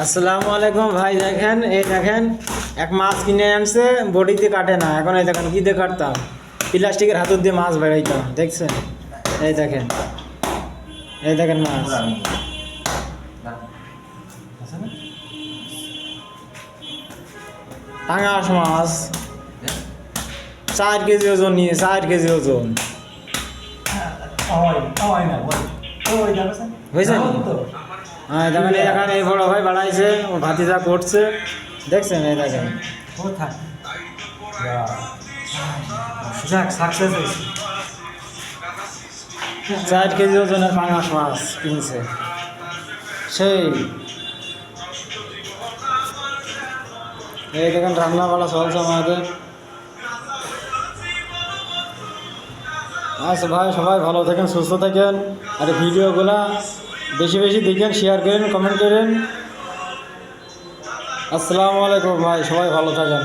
আসসালামু আলাইকুম ভাই। দেখেন এই দেখেন এক মাছ কিনে আনছে, বডিতে কাটে না। এখন এই দেখেন কি দিয়ে কাটতাম, প্লাস্টিকের হাতুর দিয়ে মাছ বেড়াইতাম। দেখছেন? এই দেখেন, এই দেখেন মাছ, টাঙাশ মাছ, 4 কেজি ওজন, নিয়ে 4 কেজি ওজন হয়েছে। হ্যাঁ দেখেন, এই দেখেন এই বড় ভাই বাড়াইছে, ও ভাতিজা করছে। দেখছেন? এই দেখেন সাকসেস হয়েছে। 4 কেজি ওজনের পাঙাশ মাছ কিনছে। সেই এই দেখেন রান্না বাড়া চলছে আমাদের। আচ্ছা ভাই, সবাই ভালো থাকেন, সুস্থ থাকেন। আর ভিডিওগুলা বেশি বেশি দেখেন, শেয়ার করেন, কমেন্ট করেন। আসসালামু আলাইকুম ভাই, সবাই ভালো থাকেন।